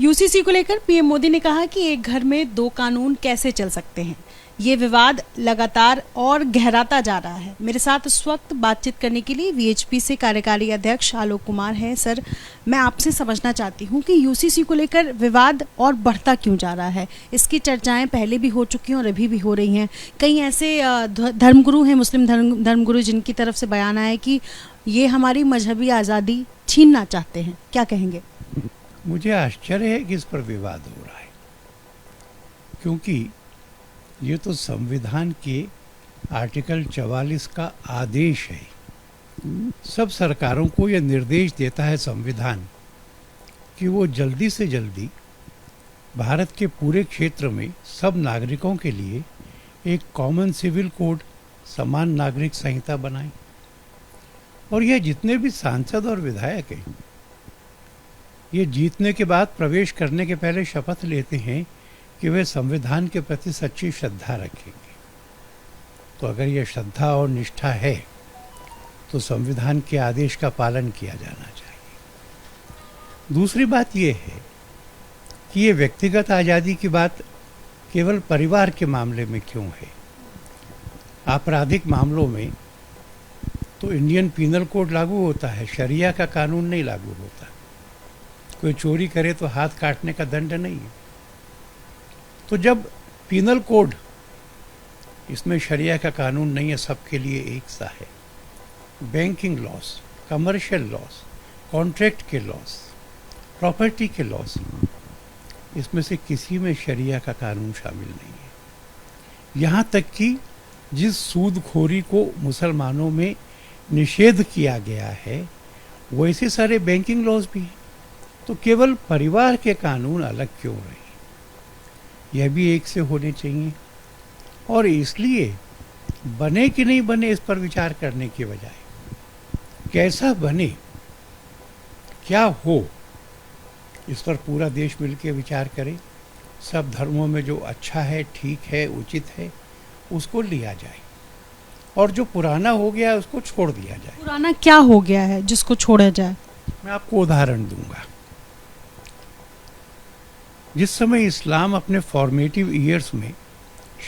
UCC को लेकर PM Modi ने कहा कि एक घर में दो कानून कैसे चल सकते हैं। ये विवाद लगातार और गहराता जा रहा है। मेरे साथ इस वक्त बातचीत करने के लिए वीएचपी से कार्यकारी अध्यक्ष आलोक कुमार हैं। सर, मैं आपसे समझना चाहती हूँ कि यूसीसी को लेकर विवाद और बढ़ता क्यों जा रहा है। इसकी चर्चाएं पहले भी हो चुकी हैं और अभी भी हो रही हैं। कई ऐसे धर्मगुरु हैं, मुस्लिम धर्मगुरु, जिनकी तरफ से बयान आया है कि ये हमारी मजहबी आज़ादी छीनना चाहते हैं। क्या कहेंगे? मुझे आश्चर्य है कि इस पर विवाद हो रहा है, क्योंकि ये तो संविधान के आर्टिकल 44 का आदेश है। सब सरकारों को यह निर्देश देता है संविधान कि वो जल्दी से जल्दी भारत के पूरे क्षेत्र में सब नागरिकों के लिए एक कॉमन सिविल कोड, समान नागरिक संहिता बनाएं। और यह जितने भी सांसद और विधायक हैं, ये जीतने के बाद प्रवेश करने के पहले शपथ लेते हैं कि वे संविधान के प्रति सच्ची श्रद्धा रखेंगे। तो अगर यह श्रद्धा और निष्ठा है तो संविधान के आदेश का पालन किया जाना चाहिए। दूसरी बात यह है कि ये व्यक्तिगत आज़ादी की बात केवल परिवार के मामले में क्यों है। आपराधिक मामलों में तो इंडियन पीनल कोड लागू होता है, शरिया का कानून नहीं लागू होता। कोई चोरी करे तो हाथ काटने का दंड नहीं है। तो जब पीनल कोड, इसमें शरिया का कानून नहीं है, सबके लिए एक सा है। Banking loss, commercial loss, contract के लॉस, प्रॉपर्टी के लॉस, इसमें से किसी में शरिया का कानून शामिल नहीं है। यहाँ तक कि जिस सूदखोरी को मुसलमानों में निषेध किया गया है, वैसे सारे बैंकिंग लॉस भी हैं। तो केवल परिवार के कानून अलग क्यों रहे? यह भी एक से होने चाहिए। और इसलिए बने कि नहीं बने इस पर विचार करने की बजाय कैसा बने, क्या हो, इस पर पूरा देश मिलकर विचार करे। सब धर्मों में जो अच्छा है, ठीक है, उचित है, उसको लिया जाए और जो पुराना हो गया है उसको छोड़ दिया जाए। पुराना क्या हो गया है जिसको छोड़ा जाए? मैं आपको उदाहरण दूंगा। जिस समय इस्लाम अपने फॉर्मेटिव ईयर्स में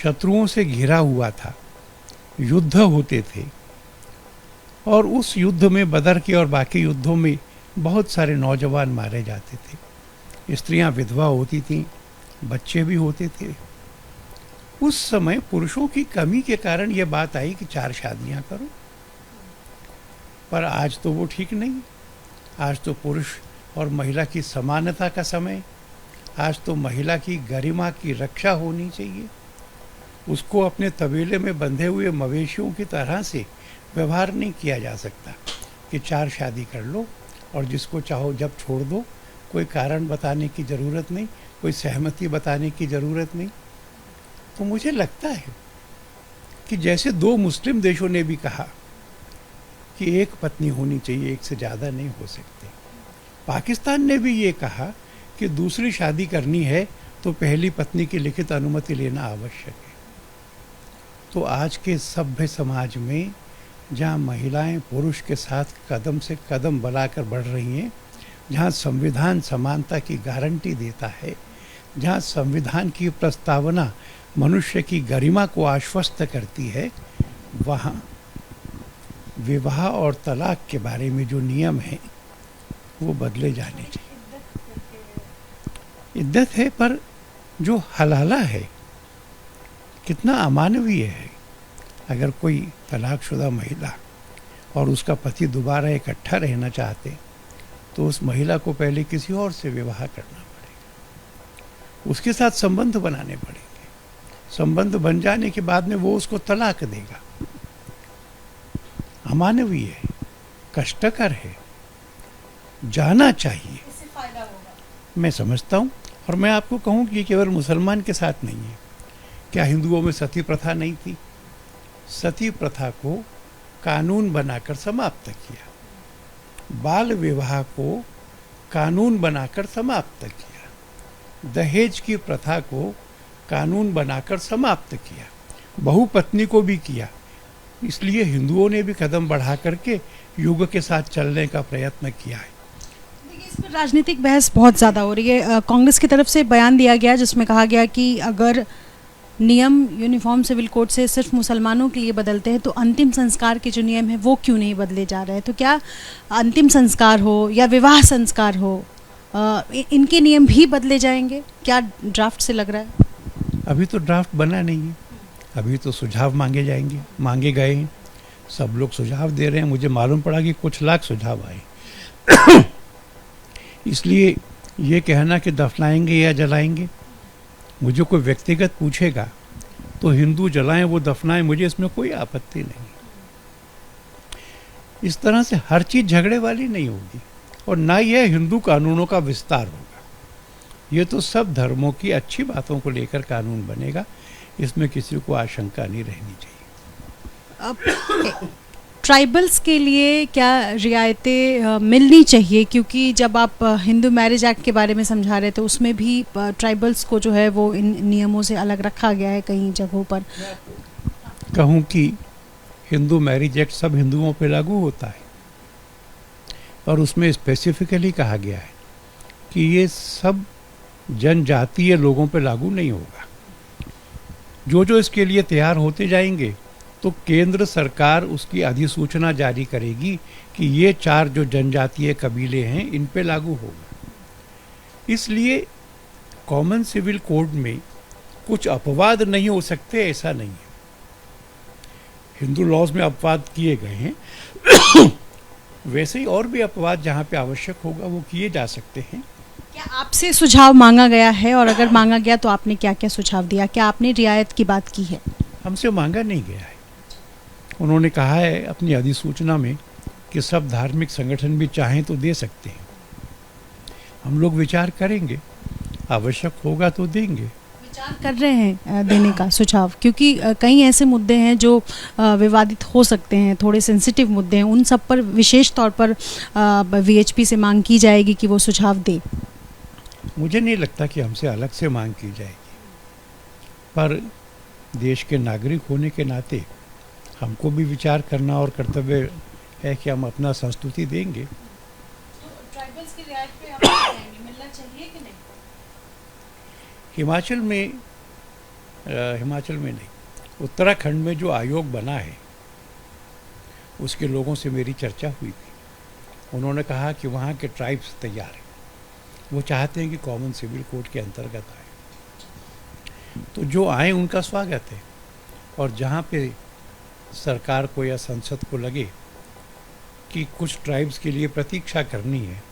शत्रुओं से घिरा हुआ था, युद्ध होते थे, और उस युद्ध में, बदर के और बाकी युद्धों में बहुत सारे नौजवान मारे जाते थे, स्त्रियां विधवा होती थीं, बच्चे भी होते थे। उस समय पुरुषों की कमी के कारण यह बात आई कि 4 शादियां करो। पर आज तो वो ठीक नहीं। आज तो पुरुष और महिला की समानता का समय। आज तो महिला की गरिमा की रक्षा होनी चाहिए। उसको अपने तबेले में बंधे हुए मवेशियों की तरह से व्यवहार नहीं किया जा सकता कि 4 शादी कर लो और जिसको चाहो जब छोड़ दो। कोई कारण बताने की ज़रूरत नहीं, कोई सहमति बताने की ज़रूरत नहीं। तो मुझे लगता है कि जैसे 2 मुस्लिम देशों ने भी कहा कि एक पत्नी होनी चाहिए, एक से ज़्यादा नहीं हो सकते, पाकिस्तान ने भी ये कहा कि दूसरी शादी करनी है तो पहली पत्नी की लिखित अनुमति लेना आवश्यक है। तो आज के सभ्य समाज में, जहाँ महिलाएं पुरुष के साथ कदम से कदम बढ़ाकर बढ़ रही हैं, जहाँ संविधान समानता की गारंटी देता है, जहाँ संविधान की प्रस्तावना मनुष्य की गरिमा को आश्वस्त करती है, वहाँ विवाह और तलाक के बारे में जो नियम हैं वो बदले जाने चाहिए। इद्दत है, पर जो हलाला है कितना अमानवीय है। अगर कोई तलाकशुदा महिला और उसका पति दोबारा इकट्ठा रहना चाहते तो उस महिला को पहले किसी और से विवाह करना पड़ेगा, उसके साथ संबंध बनाने पड़ेंगे। संबंध बन जाने के बाद में वो उसको तलाक देगा। अमानवीय है, कष्टकर है, जाना चाहिए। इससे फायदा होगा, मैं समझता हूँ। और मैं आपको कहूँ कि ये केवल मुसलमान के साथ नहीं है। क्या हिंदुओं में सती प्रथा नहीं थी? सती प्रथा को कानून बनाकर समाप्त किया। बाल विवाह को कानून बनाकर समाप्त किया। दहेज की प्रथा को कानून बनाकर समाप्त किया। बहुपत्नी को भी किया। इसलिए हिंदुओं ने भी कदम बढ़ा करके युग के साथ चलने का प्रयत्न किया है। देखिए इस पर राजनीतिक बहस बहुत ज़्यादा हो रही है। कांग्रेस की तरफ से बयान दिया गया जिसमें कहा गया कि अगर नियम यूनिफॉर्म सिविल कोड से सिर्फ मुसलमानों के लिए बदलते हैं तो अंतिम संस्कार के जो नियम है वो क्यों नहीं बदले जा रहे हैं। तो क्या अंतिम संस्कार हो या विवाह संस्कार हो, इनके नियम भी बदले जाएंगे? क्या ड्राफ्ट से लग रहा है? अभी तो ड्राफ्ट बना नहीं है, अभी तो सुझाव मांगे गए हैं। सब लोग सुझाव दे रहे हैं। मुझे मालूम पड़ा कि कुछ लाख सुझाव आए। इसलिए ये कहना कि दफनाएंगे या जलाएंगे, मुझे कोई व्यक्तिगत पूछेगा तो हिंदू जलाएं वो दफनाएं, मुझे इसमें कोई आपत्ति नहीं। इस तरह से हर चीज झगड़े वाली नहीं होगी और ना यह हिंदू कानूनों का विस्तार होगा। ये तो सब धर्मों की अच्छी बातों को लेकर कानून बनेगा, इसमें किसी को आशंका नहीं रहनी चाहिए। अब ट्राइबल्स के लिए क्या रियायतें मिलनी चाहिए? क्योंकि जब आप हिंदू मैरिज एक्ट के बारे में समझा रहे थे उसमें भी ट्राइबल्स को जो है वो इन नियमों से अलग रखा गया है कई जगहों पर। कहूँ कि हिंदू मैरिज एक्ट सब हिंदुओं पे लागू होता है और उसमें स्पेसिफिकली कहा गया है कि ये सब जनजातीय लोगों पे लागू नहीं होगा। जो इसके लिए तैयार होते जाएंगे तो केंद्र सरकार उसकी अधिसूचना जारी करेगी कि ये 4 जो जनजातीय कबीले हैं इन पे लागू होगा। इसलिए कॉमन सिविल कोड में कुछ अपवाद नहीं हो सकते, ऐसा नहीं है। हिंदू लॉज में अपवाद किए गए हैं वैसे ही और भी अपवाद जहाँ पे आवश्यक होगा वो किए जा सकते हैं। क्या आपसे सुझाव मांगा गया है और अगर मांगा गया तो आपने क्या क्या सुझाव दिया? क्या आपने रियायत की बात की है? हमसे मांगा नहीं गया है। उन्होंने कहा है अपनी अधिसूचना में कि सब धार्मिक संगठन भी चाहें तो दे सकते हैं। हम लोग विचार करेंगे, आवश्यक होगा तो देंगे। विचार कर रहे हैं देने का सुझाव, क्योंकि कई ऐसे मुद्दे हैं जो विवादित हो सकते हैं, थोड़े सेंसिटिव मुद्दे हैं, उन सब पर विशेष तौर पर वीएचपी से मांग की जाएगी कि वो सुझाव दे। मुझे नहीं लगता कि हमसे अलग से मांग की जाएगी, पर देश के नागरिक होने के नाते हमको भी विचार करना और कर्तव्य है कि हम अपना संस्तुति देंगे। तो ट्राइबल्स की रियायत पे हम मिलना चाहिए कि नहीं? हिमाचल में नहीं, उत्तराखंड में जो आयोग बना है उसके लोगों से मेरी चर्चा हुई थी। उन्होंने कहा कि वहाँ के ट्राइब्स तैयार हैं, वो चाहते हैं कि कॉमन सिविल कोड के अंतर्गत आए, तो जो आए उनका स्वागत है। और जहाँ पे सरकार को या संसद को लगे कि कुछ ट्राइब्स के लिए प्रतीक्षा करनी है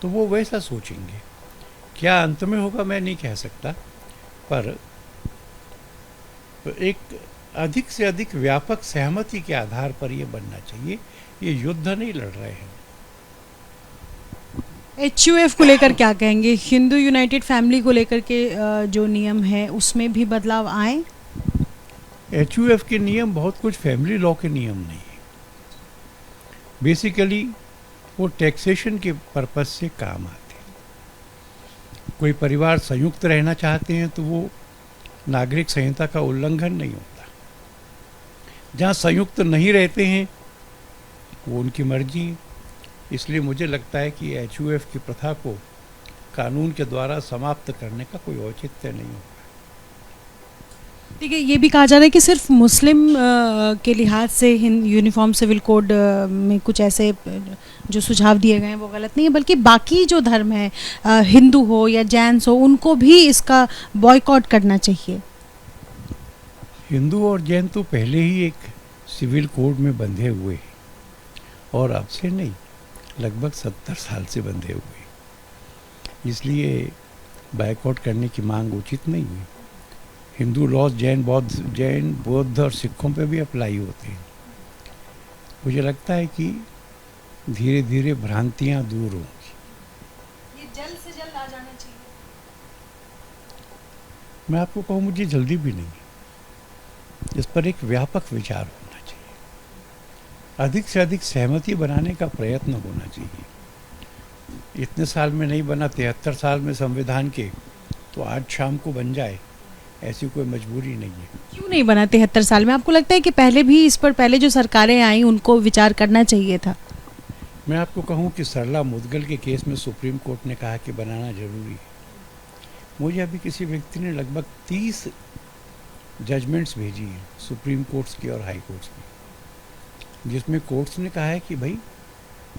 तो वो वैसा सोचेंगे। क्या अंत में होगा मैं नहीं कह सकता, पर एक अधिक से अधिक व्यापक सहमति के आधार पर ये बनना चाहिए। ये युद्ध नहीं लड़ रहे हैं। HUF को लेकर क्या कहेंगे? हिंदू यूनाइटेड फैमिली को लेकर के जो नियम है उसमें भी बदलाव आए? HUF के नियम बहुत कुछ फैमिली लॉ के नियम नहीं है। बेसिकली वो टैक्सेशन के पर्पस से काम आते हैं। कोई परिवार संयुक्त रहना चाहते हैं तो वो नागरिक संहिता का उल्लंघन नहीं होता। जहाँ संयुक्त नहीं रहते हैं वो उनकी मर्जी है। इसलिए मुझे लगता है कि HUF की प्रथा को कानून के द्वारा समाप्त करने का कोई औचित्य नहीं होगा। ठीक है, ये भी कहा जा रहा है कि सिर्फ मुस्लिम के लिहाज से यूनिफॉर्म सिविल कोड में कुछ ऐसे जो सुझाव दिए गए हैं वो गलत नहीं है, बल्कि बाकी जो धर्म है, हिंदू हो या जैन हो, उनको भी इसका बॉयकॉट करना चाहिए। हिंदू और जैन तो पहले ही एक सिविल कोड में बंधे हुए हैं और अब से नहीं, लगभग 70 साल से बंधे हुए। इसलिए बायकॉट करने की मांग उचित नहीं है। हिंदू लॉज जैन बौद्ध और सिखों पे भी अप्लाई होते हैं। मुझे लगता है कि धीरे धीरे भ्रांतियां दूर होंगी। ये जल्द से जल्द आ जाना चाहिए। मैं आपको कहूँ मुझे जल्दी भी नहीं है। इस पर एक व्यापक विचार होना चाहिए, अधिक से अधिक सहमति बनाने का प्रयत्न होना चाहिए। इतने साल में नहीं बना, 73 साल में संविधान के, तो आज शाम को बन जाए ऐसी कोई मजबूरी नहीं है। क्यों नहीं बना 73 साल में? आपको लगता है कि पहले भी इस पर पहले जो सरकारें आई उनको विचार करना चाहिए था? मैं आपको कहूं कि सरला मुदगल के केस में सुप्रीम कोर्ट ने कहा कि बनाना जरूरी है। मुझे अभी किसी व्यक्ति ने लगभग 30 जजमेंट्स भेजी हैं सुप्रीम कोर्ट्स की और हाई कोर्ट्स की, जिसमें कोर्ट्स ने कहा है कि भाई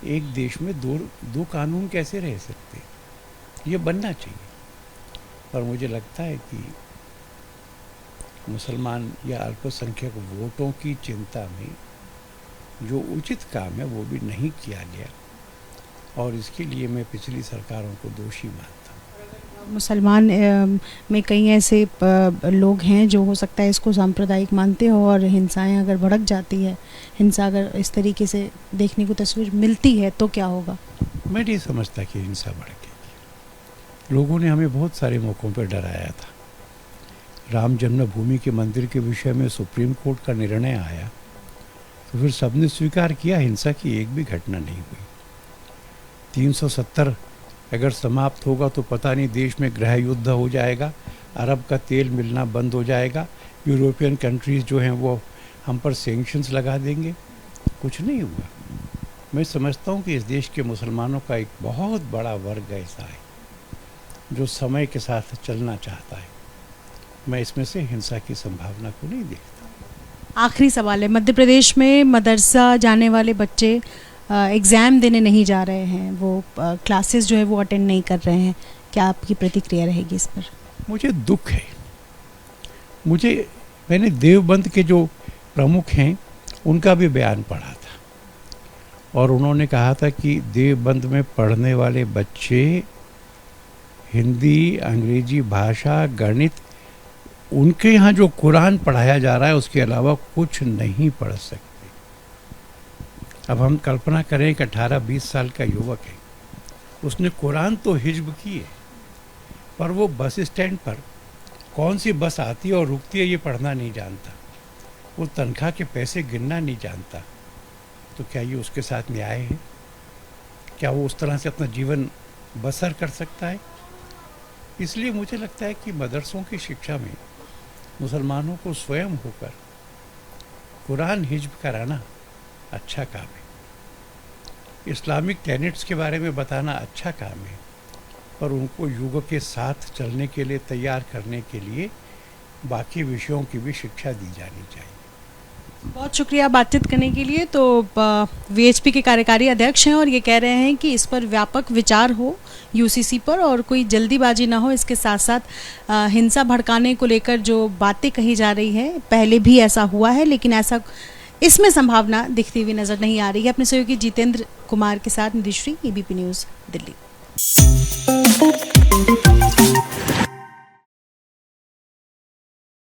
एक देश में दो कानून कैसे रह सकते, ये बनना चाहिए। पर मुझे लगता है कि मुसलमान या अल्पसंख्यक वोटों की चिंता में जो उचित काम है वो भी नहीं किया गया, और इसके लिए मैं पिछली सरकारों को दोषी मानता हूँ। मुसलमान में कई ऐसे लोग हैं जो हो सकता है इसको सांप्रदायिक मानते हो, और हिंसाएं अगर भड़क जाती है, हिंसा अगर इस तरीके से देखने को तस्वीर मिलती है तो क्या होगा? मैं नहीं समझता कि हिंसा भड़केगी। लोगों ने हमें बहुत सारे मौक़ों पर डराया था। राम जन्मभूमि के मंदिर के विषय में सुप्रीम कोर्ट का निर्णय आया तो फिर सबने स्वीकार किया, हिंसा की एक भी घटना नहीं हुई। 370 अगर समाप्त होगा तो पता नहीं देश में गृह युद्ध हो जाएगा, अरब का तेल मिलना बंद हो जाएगा, यूरोपियन कंट्रीज़ जो हैं वो हम पर सैंक्शंस लगा देंगे। कुछ नहीं हुआ। मैं समझता हूँ कि इस देश के मुसलमानों का एक बहुत बड़ा वर्ग ऐसा है जो समय के साथ चलना चाहता है। मैं इसमें से हिंसा की संभावना को नहीं देखता। आखिरी सवाल है, मध्य प्रदेश में मदरसा जाने वाले बच्चे एग्ज़ाम देने नहीं जा रहे हैं, वो क्लासेस जो है वो अटेंड नहीं कर रहे हैं, क्या आपकी प्रतिक्रिया रहेगी इस पर? मुझे दुख है। मैंने देवबंद के जो प्रमुख हैं उनका भी बयान पढ़ा था, और उन्होंने कहा था कि देवबंद में पढ़ने वाले बच्चे हिंदी, अंग्रेजी भाषा, गणित, उनके यहाँ जो कुरान पढ़ाया जा रहा है उसके अलावा कुछ नहीं पढ़ सकते। अब हम कल्पना करें कि 18-20 साल का युवक है, उसने कुरान तो हिज्ब की है, पर वो बस स्टैंड पर कौन सी बस आती है और रुकती है ये पढ़ना नहीं जानता, वो तनख्वाह के पैसे गिनना नहीं जानता, तो क्या ये उसके साथ न्याय है? क्या वो उस तरह से अपना जीवन बसर कर सकता है? इसलिए मुझे लगता है कि मदरसों की शिक्षा में मुसलमानों को स्वयं होकर कुरान हिज्ब कराना अच्छा काम है। इस्लामिक टेनेट्स के बारे में बताना अच्छा काम है, पर उनको युग के साथ चलने के लिए तैयार करने के लिए बाकी विषयों की भी शिक्षा दी जानी चाहिए। बहुत शुक्रिया बातचीत करने के लिए। तो वीएचपी के कार्यकारी अध्यक्ष हैं और ये कह रहे हैं कि इस पर व्यापक विचार हो यूसीसी पर, और कोई जल्दीबाजी ना हो। इसके साथ साथ हिंसा भड़काने को लेकर जो बातें कही जा रही है, पहले भी ऐसा हुआ है, लेकिन ऐसा इसमें संभावना दिखती हुई नजर नहीं आ रही है। अपने सहयोगी जितेंद्र कुमार के साथ निधिश्री, एबीपी न्यूज़, दिल्ली।